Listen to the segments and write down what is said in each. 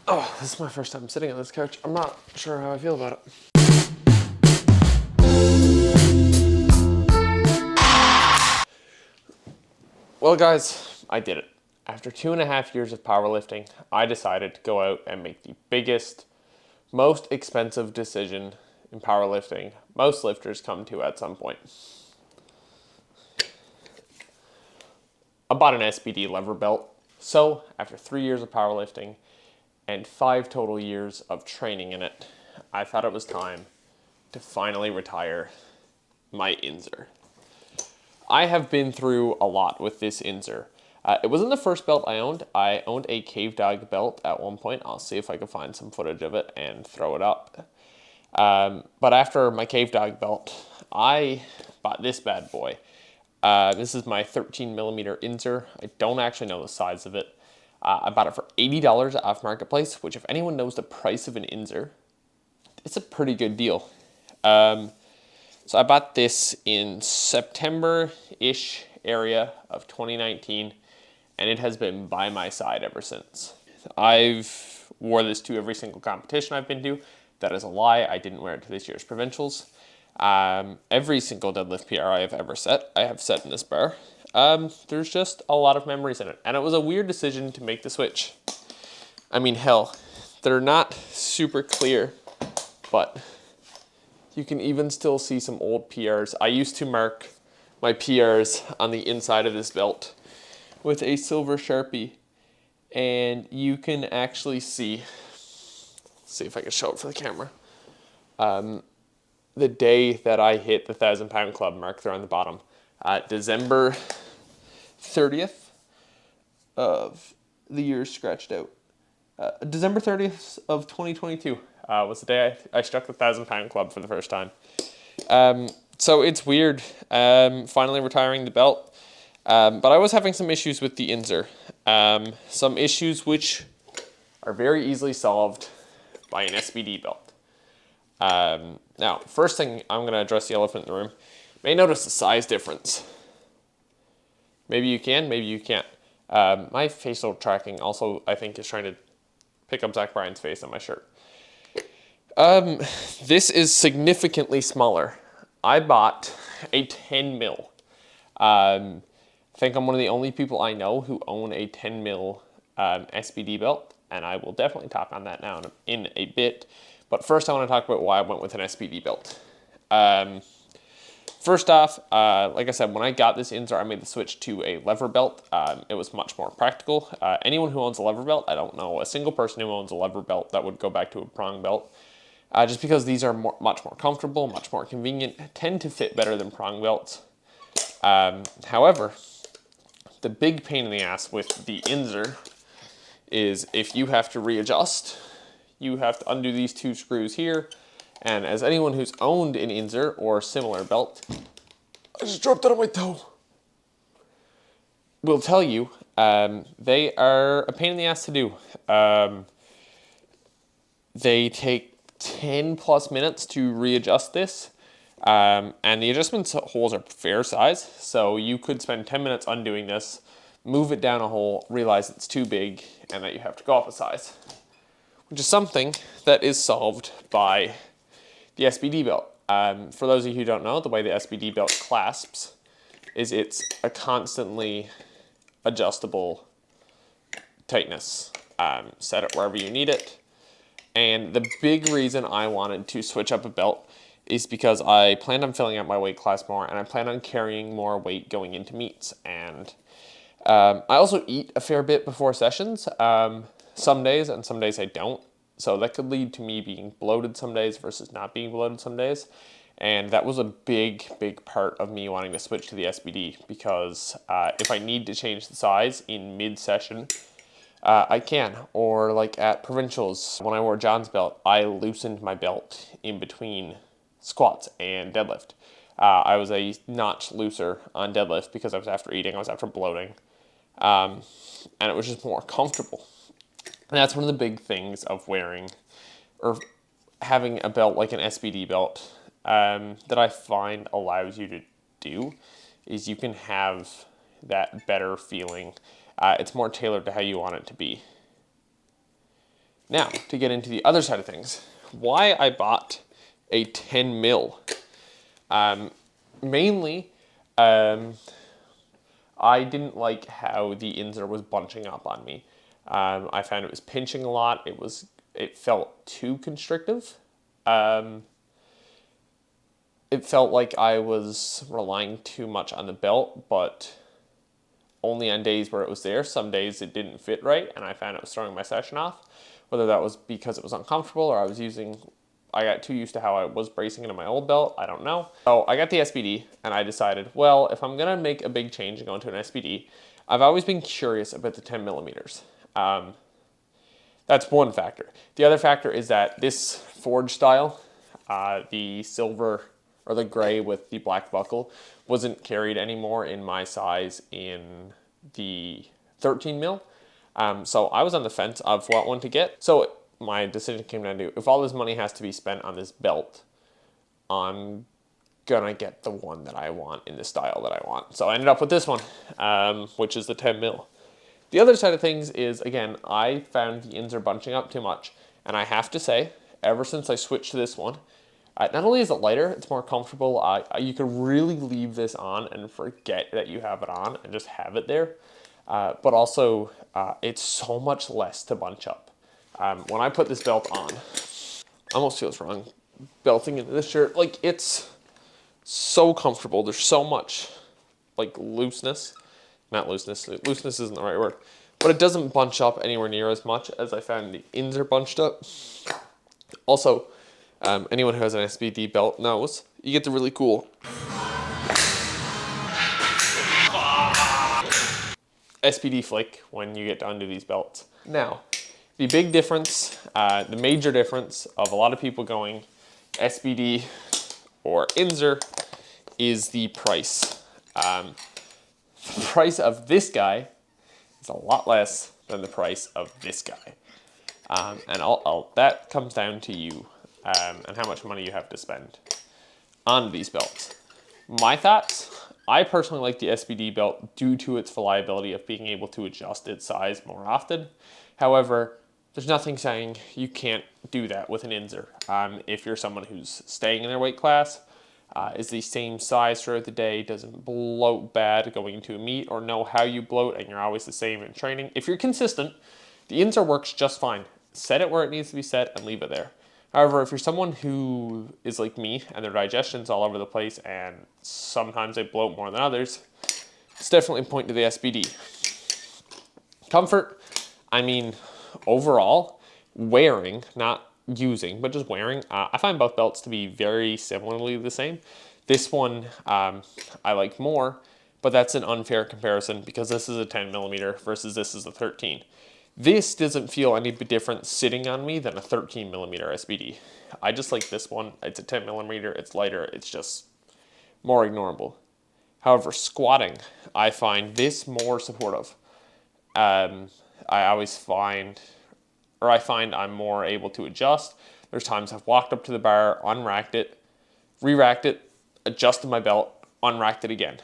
Oh, this is my first time sitting on this couch. I'm not sure how I feel about it. Well, guys, I did it. After 2.5 years of powerlifting, I decided to go out and make the biggest, most expensive decision in powerlifting most lifters come to at some point. I bought an SBD lever belt. So, after 3 years of powerlifting and 5 total years of training in it, I thought it was time to finally retire my Inzer. I have been through a lot with this Inzer. It wasn't the first belt I owned. I owned a Cave Dog belt at one point. I'll see if I can find some footage of it and throw it up. But after my Cave Dog belt, I bought this bad boy. This is my 13 millimeter Inzer. I don't actually know the size of it. I bought it for $80 off Marketplace, which if anyone knows the price of an Inzer, it's a pretty good deal. So I bought this in September-ish area of 2019, and it has been by my side ever since. I've wore this to every single competition I've been to. That is a lie. I didn't wear it to this year's provincials. Every single deadlift PR I have ever set, I have set in this bar. There's just a lot of memories in it, and it was a weird decision to make the switch. I mean, hell, they're not super clear, but you can even still see some old PRs. I used to mark my PRs on the inside of this belt with a silver Sharpie, and you can actually see if I can show it for the camera, the day that I hit the 1,000-pound club mark there on the bottom. December 30th of the year scratched out. December 30th of 2022 was the day I struck the 1,000-pound club for the first time. So it's weird finally retiring the belt. But I was having some issues with the Inzer. Some issues which are very easily solved by an SBD belt. Now, first thing, I'm going to address the elephant in the room. You may notice the size difference. Maybe you can, maybe you can't. My facial tracking also, I think, is trying to pick up Zach Bryan's face on my shirt. This is significantly smaller. I bought a 10 mil. I think I'm one of the only people I know who own a 10 mil SBD belt, and I will definitely talk on that now in a bit. But first I want to talk about why I went with an SBD belt. First off, like I said, when I got this Inzer, I made the switch to a lever belt. It was much more practical. Anyone who owns a lever belt, I don't know a single person who owns a lever belt that would go back to a prong belt. Just because these are much more comfortable, much more convenient, tend to fit better than prong belts. However, the big pain in the ass with the Inzer is if you have to readjust, you have to undo these 2 screws here. And as anyone who's owned an Inzer or similar belt, I just dropped it on my toe, will tell you, they are a pain in the ass to do. They take 10 plus minutes to readjust this. And the adjustment holes are fair size. So you could spend 10 minutes undoing this, move it down a hole, realize it's too big, and that you have to go up a size. Which is something that is solved by the SBD belt. For those of you who don't know, the way the SBD belt clasps is it's a constantly adjustable tightness. Set it wherever you need it. And the big reason I wanted to switch up a belt is because I planned on filling out my weight class more, and I plan on carrying more weight going into meets. And I also eat a fair bit before sessions, some days, and some days I don't. So that could lead to me being bloated some days versus not being bloated some days. And that was a big, big part of me wanting to switch to the SBD, because if I need to change the size in mid-session, I can. Or like at provincials, when I wore John's belt, I loosened my belt in between squats and deadlift. I was a notch looser on deadlift because I was after eating, I was after bloating. And it was just more comfortable. And that's one of the big things of wearing or having a belt like an SBD belt that I find allows you to do is you can have that better feeling. It's more tailored to how you want it to be. Now, to get into the other side of things, why I bought a 10 mil. Mainly, I didn't like how the Inzer was bunching up on me. I found it was pinching a lot. It felt too constrictive. It felt like I was relying too much on the belt, but only on days where it was there. Some days it didn't fit right, and I found it was throwing my session off. Whether that was because it was uncomfortable or I got too used to how I was bracing into my old belt, I don't know. So I got the SBD, and I decided, well, if I'm gonna make a big change and go into an SBD, I've always been curious about the 10 millimeters. That's one factor. The other factor is that this forge style, the silver or the gray with the black buckle, wasn't carried anymore in my size in the 13 mil. So I was on the fence of what one to get. So my decision came down to, if all this money has to be spent on this belt, I'm gonna get the one that I want in the style that I want. So I ended up with this one, which is the 10 mil. The other side of things is, again, I found the Inzer bunching up too much. And I have to say, ever since I switched to this one, not only is it lighter, it's more comfortable. You can really leave this on and forget that you have it on and just have it there. But also, it's so much less to bunch up. When I put this belt on, almost feels wrong belting into this shirt. Like, it's so comfortable. There's so much, like, looseness. Not looseness. Looseness isn't the right word. But it doesn't bunch up anywhere near as much as I found the Inzer bunched up. Also, anyone who has an SBD belt knows you get the really cool SBD flick when you get to undo these belts. Now, the big difference, the major difference of a lot of people going SBD or Inzer is the price. The price of this guy is a lot less than the price of this guy. And that comes down to you and how much money you have to spend on these belts. My thoughts, I personally like the SBD belt due to its reliability of being able to adjust its size more often. However, there's nothing saying you can't do that with an Inzer. If you're someone who's staying in their weight class, is the same size throughout the day, doesn't bloat bad going into a meet, or know how you bloat and you're always the same in training. If you're consistent, the Inzer works just fine. Set it where it needs to be set and leave it there. However, if you're someone who is like me and their digestion's all over the place and sometimes they bloat more than others, it's definitely a point to the SBD. Comfort, I mean, overall, wearing, not using, but just wearing, I find both belts to be very similarly the same. This one I like more, but that's an unfair comparison because this is a 10 millimeter versus this is a 13. This doesn't feel any different sitting on me than a 13 millimeter SBD. I just like this one. It's a 10 millimeter, it's lighter, it's just more ignorable. However, squatting, I find this more supportive. I find I'm more able to adjust. There's times I've walked up to the bar, unracked it, re-racked it, adjusted my belt, unracked it again.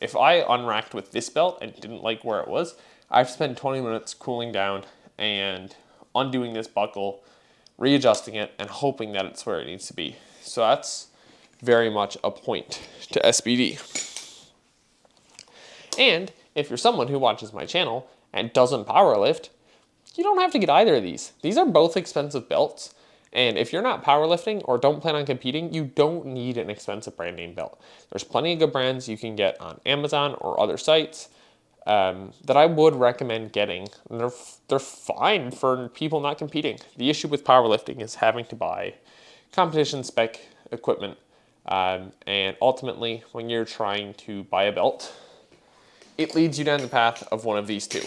If I unracked with this belt and didn't like where it was, I've spent 20 minutes cooling down and undoing this buckle, readjusting it, and hoping that it's where it needs to be. So that's very much a point to SBD. And if you're someone who watches my channel and doesn't powerlift, you don't have to get either of these. These are both expensive belts. And if you're not powerlifting or don't plan on competing, you don't need an expensive brand name belt. There's plenty of good brands you can get on Amazon or other sites that I would recommend getting. And they're fine for people not competing. The issue with powerlifting is having to buy competition spec equipment. And ultimately, when you're trying to buy a belt, it leads you down the path of one of these two.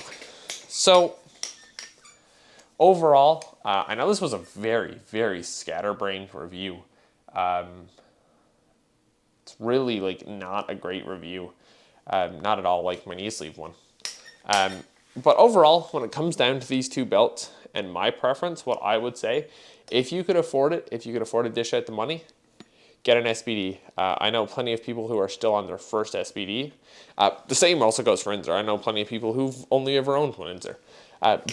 So overall, I know this was a very, very scatterbrained review. It's really like not a great review. Not at all like my knee sleeve one. But overall, when it comes down to these two belts and my preference, what I would say, if you could afford it, if you could afford to dish out the money, get an SBD. I know plenty of people who are still on their first SBD. The same also goes for Inzer. I know plenty of people who've only ever owned one Inzer.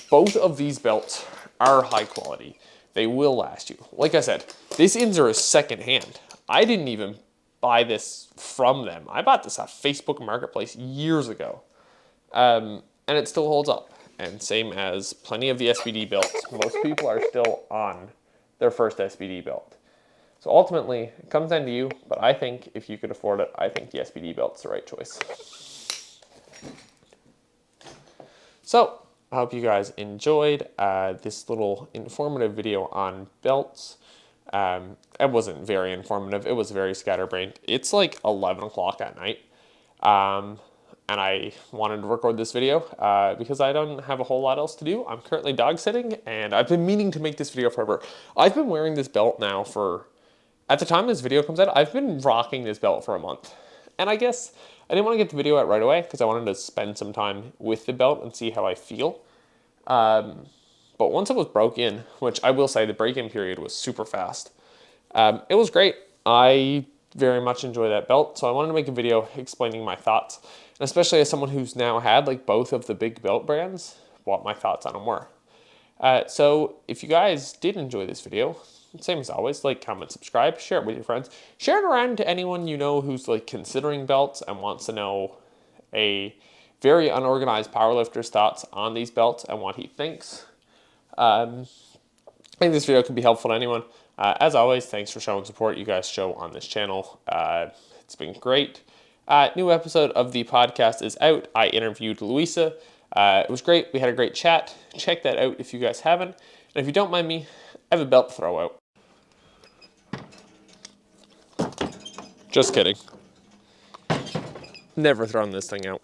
Both of these belts are high quality. They will last you. Like I said, this Inzer is secondhand. I didn't even buy this from them. I bought this off Facebook Marketplace years ago. And it still holds up. And same as plenty of the SBD belts. Most people are still on their first SBD belt. So ultimately, it comes down to you, but I think if you could afford it, I think the SBD belt's the right choice. So, I hope you guys enjoyed this little informative video on belts. It wasn't very informative. It was very scatterbrained. It's like 11 o'clock at night. And I wanted to record this video because I don't have a whole lot else to do. I'm currently dog sitting, and I've been meaning to make this video forever. I've been wearing this belt now for, at the time this video comes out, I've been rocking this belt for a month. And I guess I didn't want to get the video out right away because I wanted to spend some time with the belt and see how I feel. But once it was broke in, which I will say the break-in period was super fast, it was great. I very much enjoy that belt, so I wanted to make a video explaining my thoughts, and especially as someone who's now had like both of the big belt brands, what my thoughts on them were. So if you guys did enjoy this video, same as always, like, comment, subscribe, share it with your friends, share it around to anyone you know who's like considering belts and wants to know a very unorganized powerlifter's thoughts on these belts and what he thinks. I think this video can be helpful to anyone. As always, thanks for showing support you guys show on this channel. It's been great. New episode of the podcast is out. I interviewed Louisa. It was great. We had a great chat. Check that out if you guys haven't. And if you don't mind me, I have a belt to throw out. Just kidding. Never thrown this thing out.